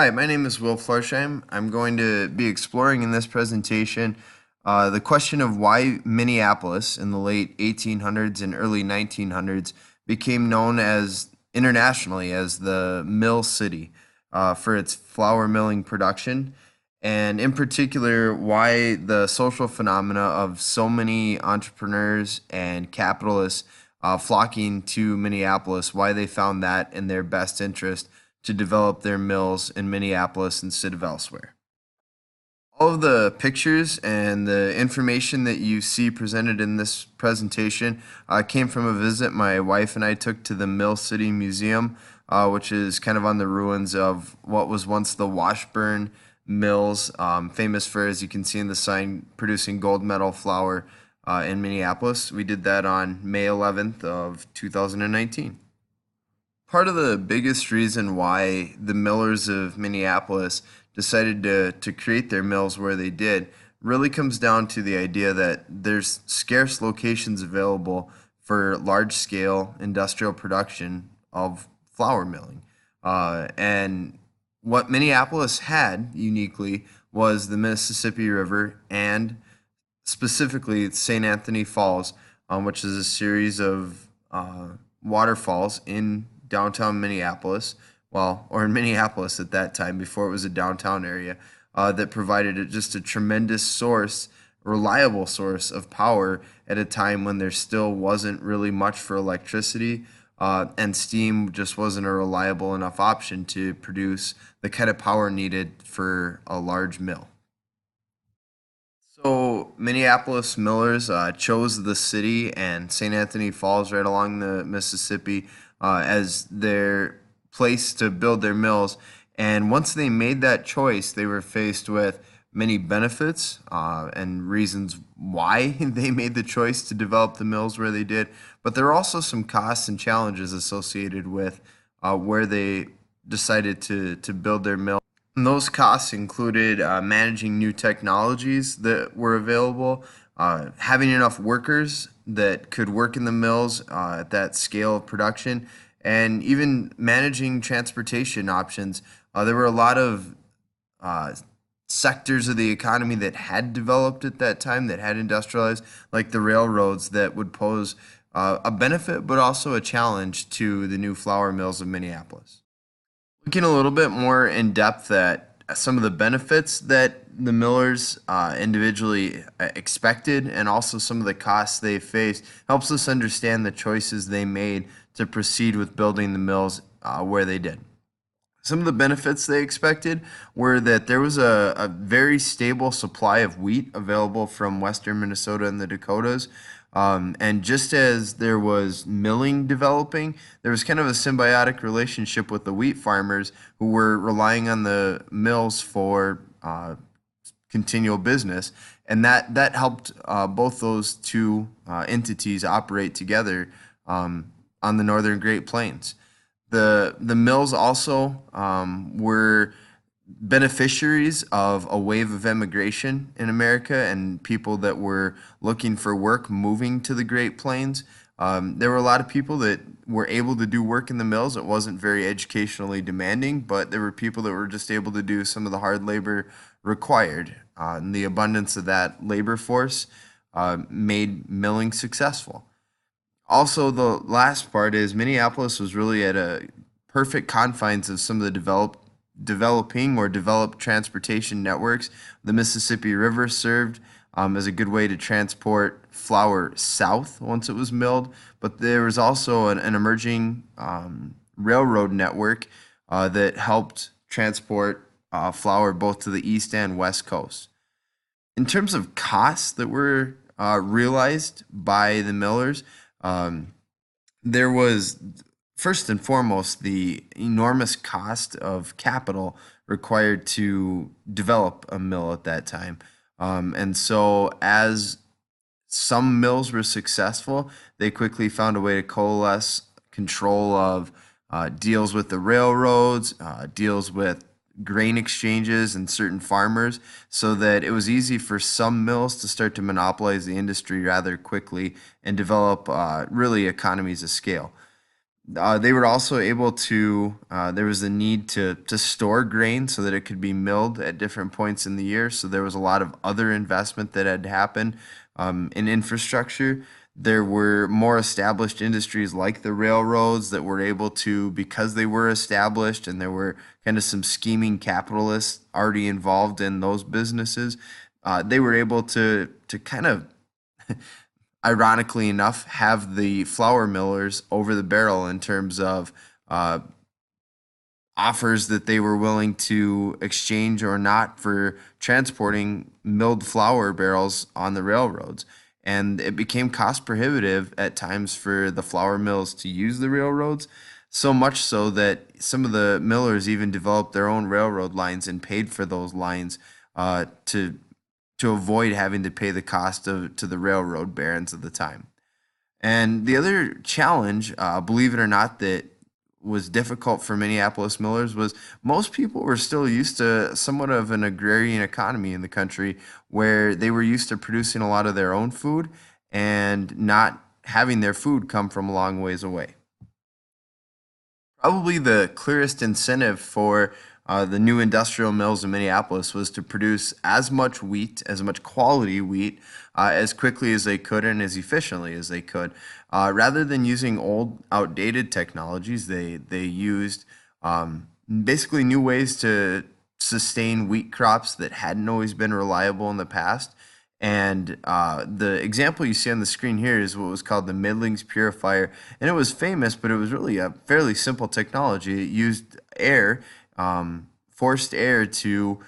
Hi, my name is Will Florsheim. I'm going to be exploring in this presentation the question of why Minneapolis in the late 1800s and early 1900s became known as internationally as the Mill City for its flour milling production, and in particular, why the social phenomena of so many entrepreneurs and capitalists flocking to Minneapolis, why they found that in their best interest to develop their mills in Minneapolis instead of elsewhere. All of the pictures and the information that you see presented in this presentation came from a visit my wife and I took to the Mill City Museum, which is kind of on the ruins of what was once the Washburn Mills, famous for, as you can see in the sign, producing gold medal flour in Minneapolis. We did that on May 11th of 2019. Part of the biggest reason why the millers of Minneapolis decided to create their mills where they did really comes down to the idea that there's scarce locations available for large scale industrial production of flour milling. And what Minneapolis had uniquely was the Mississippi River and specifically St. Anthony Falls, which is a series of waterfalls in downtown Minneapolis, well, or in Minneapolis at that time before it was a downtown area, that provided just a tremendous source, reliable source of power at a time when there still wasn't really much for electricity, and steam just wasn't a reliable enough option to produce the kind of power needed for a large mill. So Minneapolis millers chose the city and St. Anthony Falls right along the Mississippi as their place to build their mills. And once they made that choice, they were faced with many benefits and reasons why they made the choice to develop the mills where they did. But there are also some costs and challenges associated with where they decided to build their mill. And those costs included managing new technologies that were available, having enough workers that could work in the mills at that scale of production, and even managing transportation options. There were a lot of uh, sectors of the economy that had developed at that time, that had industrialized, like the railroads, that would pose a benefit but also a challenge to the new flour mills of Minneapolis. Looking a little bit more in depth at some of the benefits that the Millers individually expected and also some of the costs they faced helps us understand the choices they made to proceed with building the mills where they did. Some of the benefits they expected were that there was a very stable supply of wheat available from western Minnesota and the Dakotas. And just as there was milling developing, there was kind of a symbiotic relationship with the wheat farmers who were relying on the mills for continual business. And that helped both those two entities operate together on the northern Great Plains. The mills also were beneficiaries of a wave of immigration in America and people that were looking for work moving to the Great Plains. There were a lot of people that were able to do work in the mills. It wasn't very educationally demanding, but there were people that were just able to do some of the hard labor required. And the abundance of that labor force made milling successful. Also, the last part is Minneapolis was really at a perfect confines of some of the developing or developed transportation networks. The Mississippi River served as a good way to transport flour south once it was milled, but there was also an emerging railroad network that helped transport flour both to the east and west coast. In terms of costs that were realized by the millers, um, there was first and foremost the enormous cost of capital required to develop a mill at that time. And so, as some mills were successful, they quickly found a way to coalesce control of deals with the railroads, deals with grain exchanges and certain farmers, so that it was easy for some mills to start to monopolize the industry rather quickly and develop really economies of scale. They were also able to. There was a need to store grain so that it could be milled at different points in the year. So there was a lot of other investment that had happened in infrastructure. There were more established industries like the railroads that were able to, because they were established, and there were kind of some scheming capitalists already involved in those businesses. They were able to kind of ironically enough, have the flour millers over the barrel in terms of uh, offers that they were willing to exchange or not for transporting milled flour barrels on the railroads. And it became cost prohibitive at times for the flour mills to use the railroads, so much so that some of the millers even developed their own railroad lines and paid for those lines to avoid having to pay the cost of to the railroad barons of the time. And the other challenge, believe it or not, that was difficult for Minneapolis millers was most people were still used to somewhat of an agrarian economy in the country where they were used to producing a lot of their own food and not having their food come from a long ways away. Probably the clearest incentive for the new industrial mills in Minneapolis was to produce as much wheat, as much quality wheat, as quickly as they could and as efficiently as they could. Rather than using old, outdated technologies, they used basically new ways to sustain wheat crops that hadn't always been reliable in the past. And the example you see on the screen here is what was called the Middlings purifier. And it was famous, but it was really a fairly simple technology. It used air, forced air to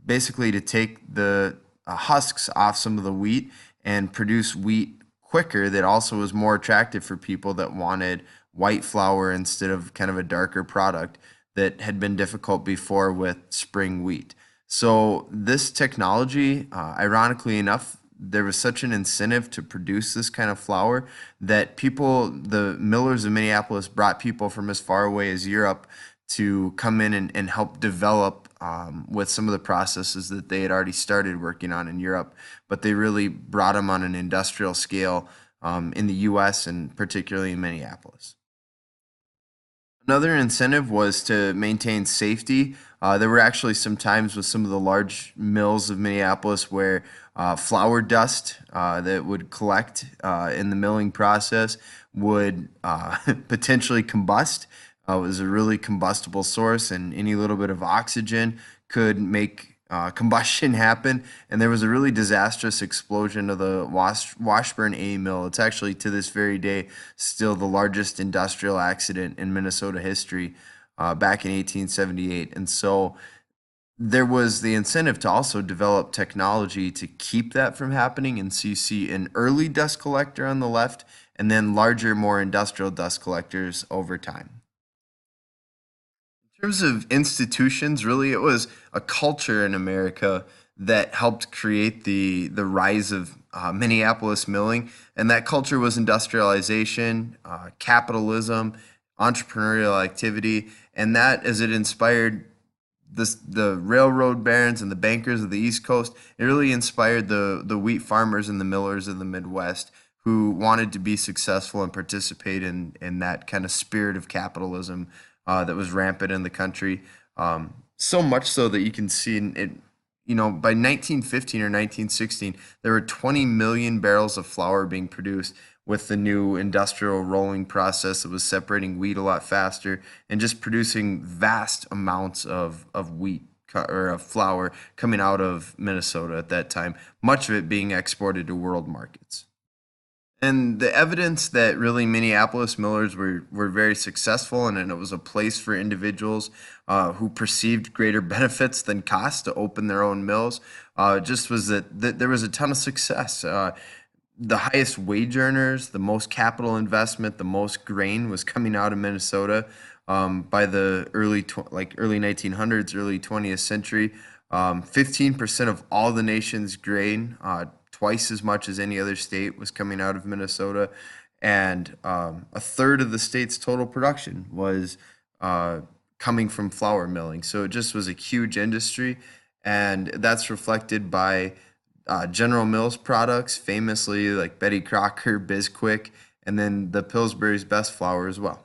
basically to take the husks off some of the wheat and produce wheat quicker that also was more attractive for people that wanted white flour instead of kind of a darker product that had been difficult before with spring wheat. So this technology, ironically enough, there was such an incentive to produce this kind of flour that people, the millers of Minneapolis, brought people from as far away as Europe to come in and help develop with some of the processes that they had already started working on in Europe, but they really brought them on an industrial scale in the U.S. and particularly in Minneapolis. Another incentive was to maintain safety. There were actually some times with some of the large mills of Minneapolis where flour dust that would collect in the milling process would potentially combust. It was a really combustible source, and any little bit of oxygen could make combustion happen. And there was a really disastrous explosion of the Washburn A mill. It's actually to this very day still the largest industrial accident in Minnesota history back in 1878. And so there was the incentive to also develop technology to keep that from happening. And so you see an early dust collector on the left, and then larger, more industrial dust collectors over time. In terms of institutions, really, it was a culture in America that helped create the rise of Minneapolis milling, and that culture was industrialization, capitalism, entrepreneurial activity, and that as it inspired the railroad barons and the bankers of the East Coast, it really inspired the wheat farmers and the millers of the Midwest who wanted to be successful and participate in that kind of spirit of capitalism that was rampant in the country. So much so that you can see it, by 1915 or 1916, there were 20 million barrels of flour being produced with the new industrial rolling process that was separating wheat a lot faster and just producing vast amounts of wheat or of flour coming out of Minnesota at that time, much of it being exported to world markets. And the evidence that really Minneapolis millers were very successful and it was a place for individuals who perceived greater benefits than cost to open their own mills just was that there was a ton of success. The highest wage earners, the most capital investment, the most grain was coming out of Minnesota by the early 1900s, early 20th century. 15% of all the nation's grain, twice as much as any other state, was coming out of Minnesota, and a third of the state's total production was coming from flour milling. So it just was a huge industry, and that's reflected by General Mills products, famously like Betty Crocker, Bisquick, and then the Pillsbury's best flour as well.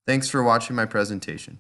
Thanks for watching my presentation.